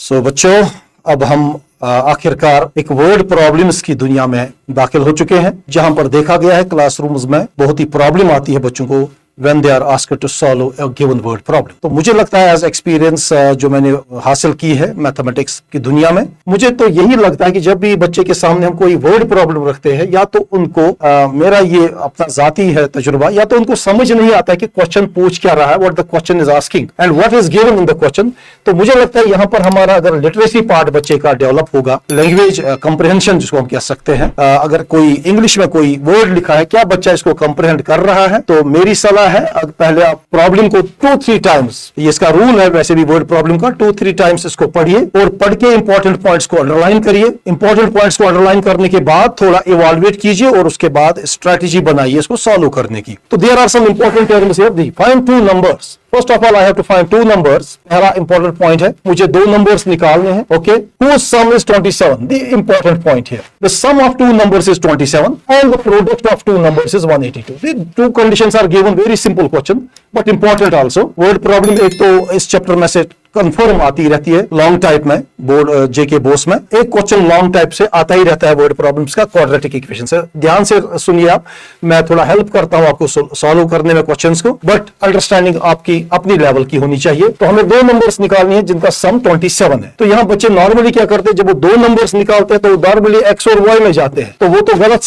बच्चों, अब हम आखिरकार एक वर्ड प्रॉब्लम्स की दुनिया में दाखिल हो चुके हैं, जहां पर देखा गया है क्लासरूम्स में बहुत ही प्रॉब्लम आती है बच्चों को when they are asked to solve a given word problem। तो मुझे लगता है एज एक्सपीरियंस जो मैंने हासिल की है मैथमेटिक्स की दुनिया में, मुझे तो यही लगता है कि जब भी बच्चे के सामने हम कोई वर्ड प्रॉब्लम रखते हैं, या तो उनको मेरा ये अपना जाती है तजुर्बा, या तो उनको समझ नहीं आता है कि क्वेश्चन पूछ क्या रहा है, what the question is asking and what is given in the question. तो मुझे लगता है यहाँ पर हमारा अगर लिटरेसी पार्ट बच्चे का डेवलप होगा, लैंग्वेज कंप्रिहेंशन जिसको हम कह सकते हैं, अगर कोई इंग्लिश में कोई वर्ड लिखा है, क्या बच्चा इसको कंप्रिहेंड कर रहा है, तो मेरी सलाह है पहले आप प्रॉब्लम को 2-3 टाइम्स, ये इसका रूल है वैसे भी वर्ड प्रॉब्लम का, 2-3 टाइम्स इसको पढ़िए और पढ़ के इंपॉर्टेंट पॉइंट्स को अंडरलाइन करिए। इंपॉर्टेंट पॉइंट्स को अंडरलाइन करने के बाद थोड़ा इवैल्यूएट कीजिए और उसके बाद स्ट्रेटजी बनाइए इसको सॉल्व करने की। तो there are some important terms here. Find 2 numbers. First of all I have to find 2 numbers. पहला इंपॉर्टेंट पॉइंट है, मुझे 2 नंबर्स निकालने हैं। Okay, whose sum is 27? The important point here, the sum of 2 numbers is 27 and the product of 2 numbers is 182. The 2 conditions are given, very simple question but important also। word problem एक तो इस chapter में से confirm आती रहती है long type में, board जेके बोस में एक क्वेश्चन लॉन्ग टाइप से आता ही रहता है वर्ड प्रॉब्लम्स का, क्वाड्रेटिक इक्वेशन से। ध्यान से सुनिए आप, मैं थोड़ा हेल्प करता हूं आपको सॉल्व करने में क्वेश्चंस को, बट अंडरस्टैंडिंग आपकी अपनी लेवल की होनी चाहिए। तो हमें 2 नंबर्स निकालनी है जिनका सम 27 है। तो यहाँ बच्चे नॉर्मली क्या करते हैं, जब वो 2 नंबर्स निकालते हैं तो नॉर्मली एक्स और वाई में जाते हैं, तो वो तो गलत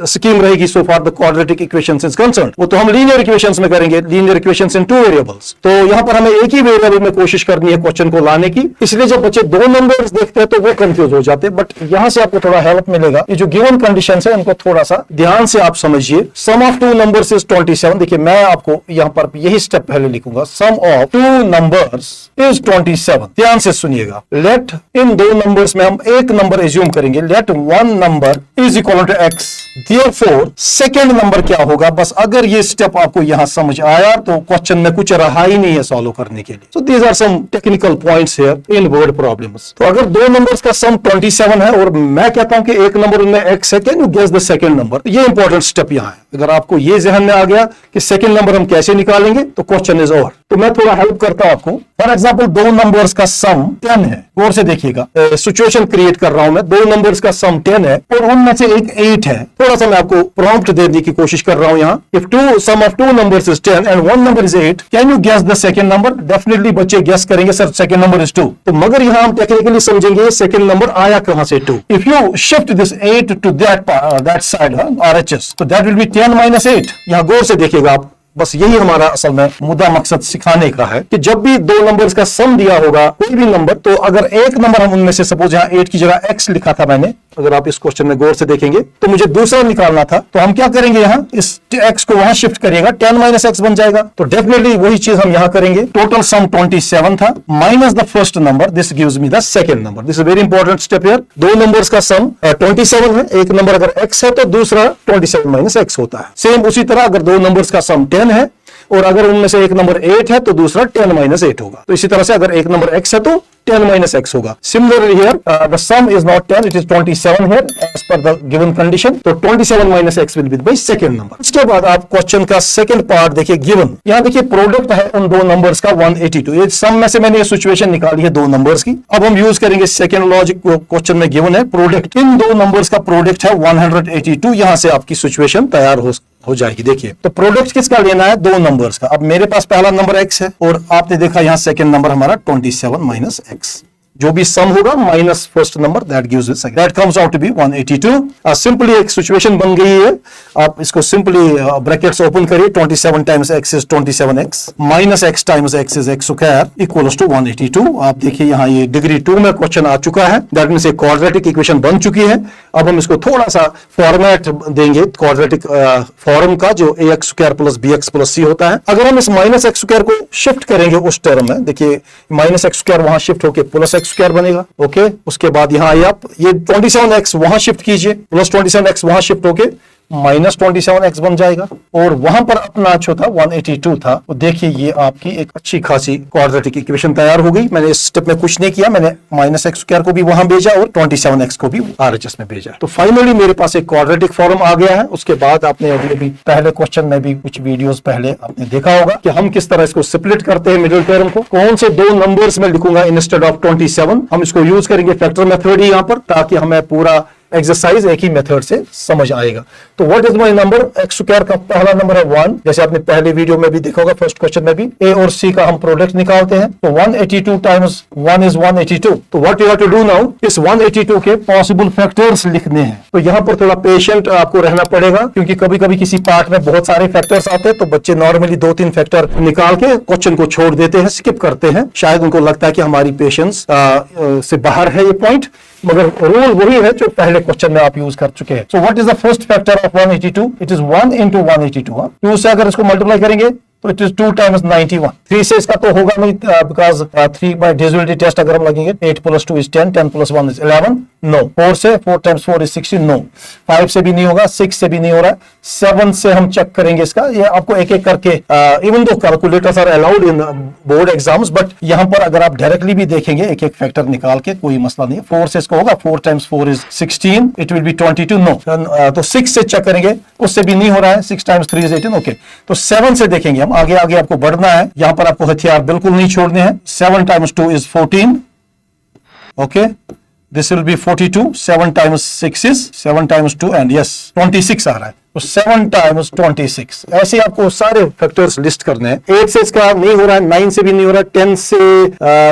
स्कीम रहेगी so far the quadratic equation is concerned. वो तो हम लीनियर इक्वेशंस में करेंगे, लीनियर इक्वेशंस इन 2 वेरिएबल्स। तो यहाँ पर हमें एक ही वेरिएबल में कोशिश करनी है क्वेश्चन को लाने की, इसलिए जब बच्चे 2 नंबर्स देखते हैं तो वो कंफ्यूज हो जाते हैं। बट यहां से आपको थोड़ा हेल्प मिलेगा, ये जो गिवन कंडीशंस है उनको थोड़ा सा ध्यान से आप समझिए। सम ऑफ 2 नंबर्स इज 27। देखिए मैं आपको यहां पर यही स्टेप पहले लिखूंगा, सम ऑफ 2 नंबर्स इज 27। ध्यान से सुनिएगा। लेट इन 2 नंबर्स में हम एक नंबर एज्यूम करेंगे, let 1 number is equal to x। Therefore second number क्या होगा, बस अगर ये स्टेप आपको यहां समझ आया तो क्वेश्चन में कुछ रहा ही नहीं है सॉल्व करने के लिए। So these are some technical points here in word problems. तो अगर 2 नंबर्स का सम 27 है और मैं कहता हूं कि एक नंबर उनमें x है, can you guess the second number. ये इंपॉर्टेंट स्टेप यहां है। अगर आपको ये जहन में आ गया कि सेकंड नंबर हम कैसे निकालेंगे तो क्वेश्चन इज ओवर। तो मैं थोड़ा हेल्प करता हूं आपको। फॉर एग्जांपल 2 नंबर्स का सम 10 है। गौर से देखिएगा, सिचुएशन क्रिएट कर रहा हूं मैं। 2 नंबर्स का सम 10 है और उनमें से एक 8 है। थोड़ा सा मैं आपको प्रॉम्प्ट देने की कोशिश कर रहा हूं यहां। If sum of 2 numbers is 10 and 1 number is 8, can you guess the second number. Definitely बच्चे गेस करेंगे सर सेकंड नंबर इज 2। तो मगर यहां हम टेक्निकली समझेंगे सेकंड नंबर आया कहां से 2। If you shift this 8 to that side RHS, तो दैट विल बी 10 - 8। यहां गौर से देखिएगा आप, बस यही हमारा असल में मुद्दा मकसद सिखाने का है कि जब भी 2 नंबर्स का सम दिया होगा कोई भी नंबर, तो अगर एक नंबर हम उनमें से, सपोज यहाँ 8 की जगह x लिखा था मैंने, अगर आप इस क्वेश्चन में गौर से देखेंगे तो मुझे दूसरा निकालना था, तो हम क्या करेंगे, यहाँ इस x को वहां शिफ्ट करिएगा, 10 - x बन जाएगा। तो डेफिनेटली वही चीज हम यहाँ करेंगे। टोटल सम 27 था minus the first number, this gives me the second number. This is very important step here. 2 numbers का सम 27 है, एक नंबर अगर x है तो दूसरा 27 - x होता है। सेम उसी तरह अगर 2 नंबर्स का सम 10 है और अगर उनमें से एक नंबर 8 है तो दूसरा 10 - 8 होगा। तो इसी तरह से अगर एक नंबर x है तो 10 - x होगा। Similarly here, the sum is not 10, it is 27 here as per the given condition. तो 27 - x will be by second number. इसके बाद आप क्वेश्चन का सेकंड पार्ट देखिए, गिवन। यहाँ देखिए प्रोडक्ट है उन 2 नंबर्स का 182। ये सम में से मैंने ये सिचुएशन निकाली है 2 नंबर्स की। अब हम यूज करेंगे सेकंड लॉजिक। क्वेश्चन में गिवन है प्रोडक्ट, इन 2 नंबर्स का प्रोडक्ट है 182। यहां से आपकी सिचुएशन तैयार हो जाएगी। देखिए तो प्रोडक्ट किसका लेना है, 2 नंबर्स का। अब मेरे पास पहला नंबर x है और आपने देखा यहाँ सेकंड नंबर हमारा 27 - x। जो भी सम होगा minus first number, that gives it, that comes out to be 182। Simply एक सिचुएशन बन गई है। आप इसको सिंपली ब्रैकेट्स ओपन करिए, 27 times x is 27x minus x times x is x square equals to 182। आप देखिए यहाँ ये डिग्री 2 में क्वेश्चन आ चुका है, दैट मींस एक क्वाड्रेटिक इक्वेशन बन चुकी है। अब हम इसको थोड़ा सा फॉर्मेट देंगे क्वाड्रेटिक फॉर्म का, जो ax square plus bx plus c होता है। अगर हम इस माइनस x स्क्वायर को शिफ्ट करेंगे उस टर्म में, देखिए माइनस x स्क्वायर वहां शिफ्ट होकर प्लस x स्क्वायर बनेगा। ओके, उसके बाद यहां आइए आप ये 27x वहां शिफ्ट कीजिए, प्लस 27x वहां शिफ्ट होके माइनस 27x बन जाएगा, और वहां पर अपना जो था 182 था, तो देखिए ये आपकी एक अच्छी खासी क्वाड्रेटिक इक्वेशन तैयार हो गई। मैंने इस स्टेप में कुछ नहीं किया, मैंने -x² को भी वहां भेजा और 27x को भी RHS में भेजा। तो फाइनली मेरे पास एक क्वाड्रेटिक फॉर्म आ गया है। उसके बाद आपने अभी पहले क्वेश्चन में भी कुछ वीडियोस पहले आपने देखा होगा कि हम किस तरह इसको स्प्लिट करते हैं मिडिल टर्म को। कौन से दो नंबर्स में लिखूंगा इंस्टेड ऑफ 27, हम इसको यूज करेंगे फैक्टर मेथड ही यहाँ पर, ताकि हमें पूरा एक्सरसाइज एक ही मेथड से समझ आएगा। तो what is my number, x² का पहला नंबर है 1, जैसे आपने पहले वीडियो में भी देखा होगा, फर्स्ट क्वेश्चन में भी a और c का हम प्रोडक्ट निकालते हैं। तो 182 टाइम्स 1 इज 182। तो what you have to do now, इस 182 के पॉसिबल फैक्टर्स लिखने हैं। तो यहाँ पर थोड़ा पेशेंट आपको रहना पड़ेगा, क्योंकि कभी कभी किसी पार्ट में बहुत सारे फैक्टर्स आते हैं, तो बच्चे नॉर्मली 2-3 फैक्टर निकाल के क्वेश्चन को छोड़ देते हैं, स्किप करते हैं। शायद उनको लगता है कि हमारी पेशेंस से बाहर है ये पॉइंट, मगर रूल वही है जो पहले क्वेश्चन में आप यूज कर चुके हैं। So what is the first factor of 182? It is 1 into 182। 2 से अगर इसको मल्टीप्लाई करेंगे तो इट इज 2 times 91। 3 से इसका तो होगा नहीं, बिकॉज 3 बाय डिविजिबिलिटी टेस्ट अगर हम लगेंगे, 8 + 2 is 10, 10 + 1 is 11, नो। 4 से 4 times 4 is 16, नो। 5 से भी नहीं होगा, 6 से भी नहीं हो रहा है, 7 से हम चेक करेंगे इसका। ये आपको एक एक करके, even though calculators are allowed in board exams, but यहाँ पर अगर आप डायरेक्टली भी देखेंगे एक एक फैक्टर निकाल के, कोई मसला नहीं है। 4 से इसको होगा, 4 times 4 is 16, it will be 22, no. तो 6 से चेक करेंगे, उससे भी नहीं हो रहा है, 6 times 3 is 18, ओके। तो 7 से देखेंगे, हम आगे आगे आपको बढ़ना है, यहां पर आपको हथियार बिल्कुल नहीं छोड़ने हैं। 7 times 2 is 14, okay. This will be 42, 7 times 6 is 7 times 2 and yes 26 आ रहा है। तो 7 times 26, ऐसे आपको सारे फैक्टर्स लिस्ट करने हैं। 8 से इसका नहीं हो रहा है, 9 से भी नहीं हो रहा है, 10 से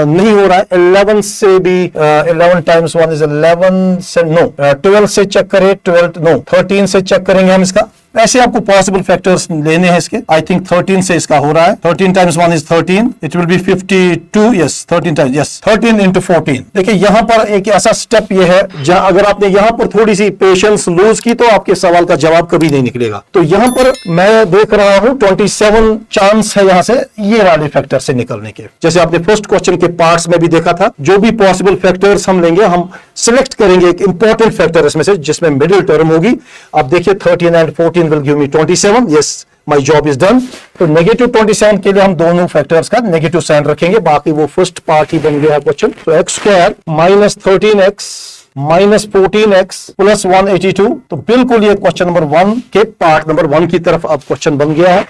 नहीं हो रहा है, 11 से भी 11 times 1 is 11 से नो। 12 से चेक करें, 12 नो। 13 से चेक करेंगे हम इसका। ऐसे आपको पॉसिबल फैक्टर्स लेने हैं इसके। आई थिंक 13 से इसका हो रहा है। 13 times 1 is 13, it will B 52, yes 13 times, yes 13 into 14। देखिए यहाँ पर एक ऐसा स्टेप ये है जहां अगर आपने यहाँ पर थोड़ी सी पेशेंस लूज की तो आपके सवाल का जवाब कभी नहीं निकलेगा। तो यहाँ पर मैं देख रहा हूं 27 चांस है यहाँ से ये वाले फैक्टर से निकलने के। जैसे आपने फर्स्ट क्वेश्चन के पार्ट्स में भी देखा था, जो भी पॉसिबल फैक्टर्स हम लेंगे, हम सिलेक्ट करेंगे एक इंपॉर्टेंट फैक्टर इसमें से जिसमें मिडिल टर्म होगी। आप देखिए 13 and 14 will give me 27, yes my job is done। तो नेगेटिव 27 के लिए हम दोनों फैक्टर्स का नेगेटिव साइन रखेंगे, बाकी वो फर्स्ट पार्ट ही बन गया क्वेश्चन। तो x² minus 13x minus 14x plus 182, तो बिल्कुल ये क्वेश्चन नंबर 1 के पार्ट नंबर 1 की तरफ अब क्वेश्चन बन गया है।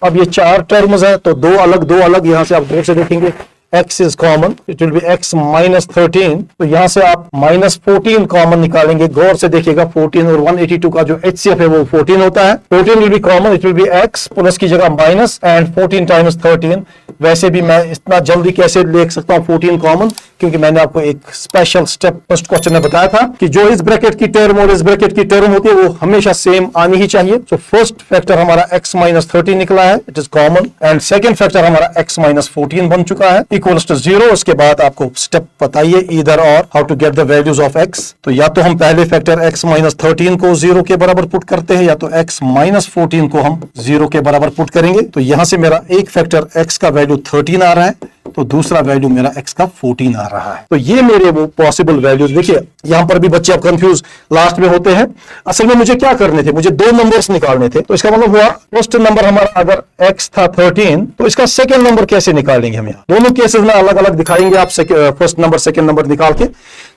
अब ये 4 टर्म्स है, तो दो अलग यहां से आप गौर से देखेंगे, x is common, it will be x minus 13। तो यहां से आप minus 14 कॉमन निकालेंगे, गौर से देखिएगा 14 और 182 का जो HCF है वो 14 होता है। 14 will be common, it will be x plus की जगह माइनस एंड 14 times 13। वैसे भी मैं इतना जल्दी कैसे लिख सकता हूं 14 कॉमन, क्योंकि मैंने आपको एक स्पेशल स्टेप फर्स्ट क्वेश्चन में बताया था कि जो इस ब्रैकेट की टर्म और इस ब्रैकेट की टर्म होती है वो हमेशा सेम आनी ही चाहिए। तो फर्स्ट फैक्टर हमारा x minus 13 निकला है, it is common, and second factor हमारा x minus 14 बन चुका है, इक्वल्स टू 0। उसके बाद आपको स्टेप बताइए ईदर और how to get the values of x। तो या तो हम पहले फैक्टर x minus 13 को 0 के बराबर पुट करते हैं, या तो x minus 14 को हम 0 के बराबर पुट करेंगे। तो यहां से मेरा एक फैक्टर x का वैल्यू 13 आ रहा है, तो दूसरा वैल्यू मेरा x का 14 आ रहा है। तो ये मेरे वो पॉसिबल वैल्यूज। देखिए यहां पर भी बच्चे अब कंफ्यूज लास्ट में होते हैं। असल में मुझे क्या करने थे, मुझे दो नंबर्स निकालने थे। तो इसका मतलब हुआ फर्स्ट नंबर हमारा अगर x था 13, तो इसका सेकंड नंबर कैसे निकालेंगे हम। यहाँ दोनों केसेस में अलग अलग दिखाएंगे आप, फर्स्ट नंबर सेकंड नंबर निकाल के।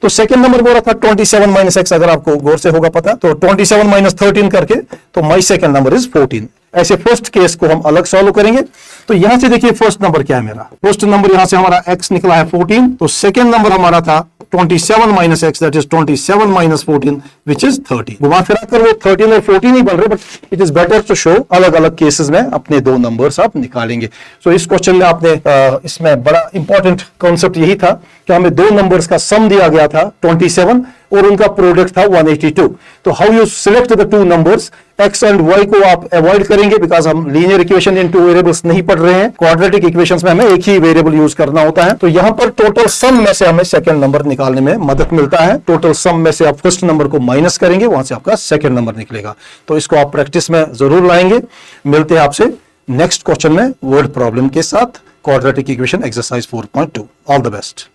तो सेकंड नंबर बोला था 27 minus x, अगर आपको गौर से होगा पता, तो 27 minus 13 करके, तो माई सेकंड नंबर इज 14। ऐसे फर्स्ट केस को हम अलग सॉल्व करेंगे। तो यहां से देखिए फर्स्ट नंबर क्या है मेरा, फर्स्ट नंबर यहां से हमारा x निकला है 14, तो सेकंड नंबर हमारा था 27 minus x, that is 27 minus 14 which is 13। घुमा फिरा कर वो 13 और 14 ही बन रहे, but it is better to show अलग अलग केसेस में अपने दो नंबर्स आप निकालेंगे। सो इस क्वेश्चन में आपने इसमें बड़ा इंपॉर्टेंट कॉन्सेप्ट यही था कि हमें दो नंबर्स का सम दिया गया था 27 और उनका प्रोडक्ट था 182। तो how you select the two numbers, x and y को आप अवॉइड करेंगे बिकॉज हम linear equation in two variables नहीं पढ़ रहे हैं। क्वाड्रेटिक इक्वेशंस में हमें एक ही वेरिएबल यूज करना होता है। तो यहां पर टोटल सम में से हमें सेकंड नंबर निकालने में मदद मिलता है। टोटल सम में से आप फर्स्ट नंबर को माइनस करेंगे, वहां से आपका सेकंड नंबर निकलेगा। तो इसको आप प्रैक्टिस में जरूर लाएंगे। मिलते हैं आपसे नेक्स्ट क्वेश्चन में वर्ड प्रॉब्लम के साथ, quadratic equation exercise 4.2। All the best.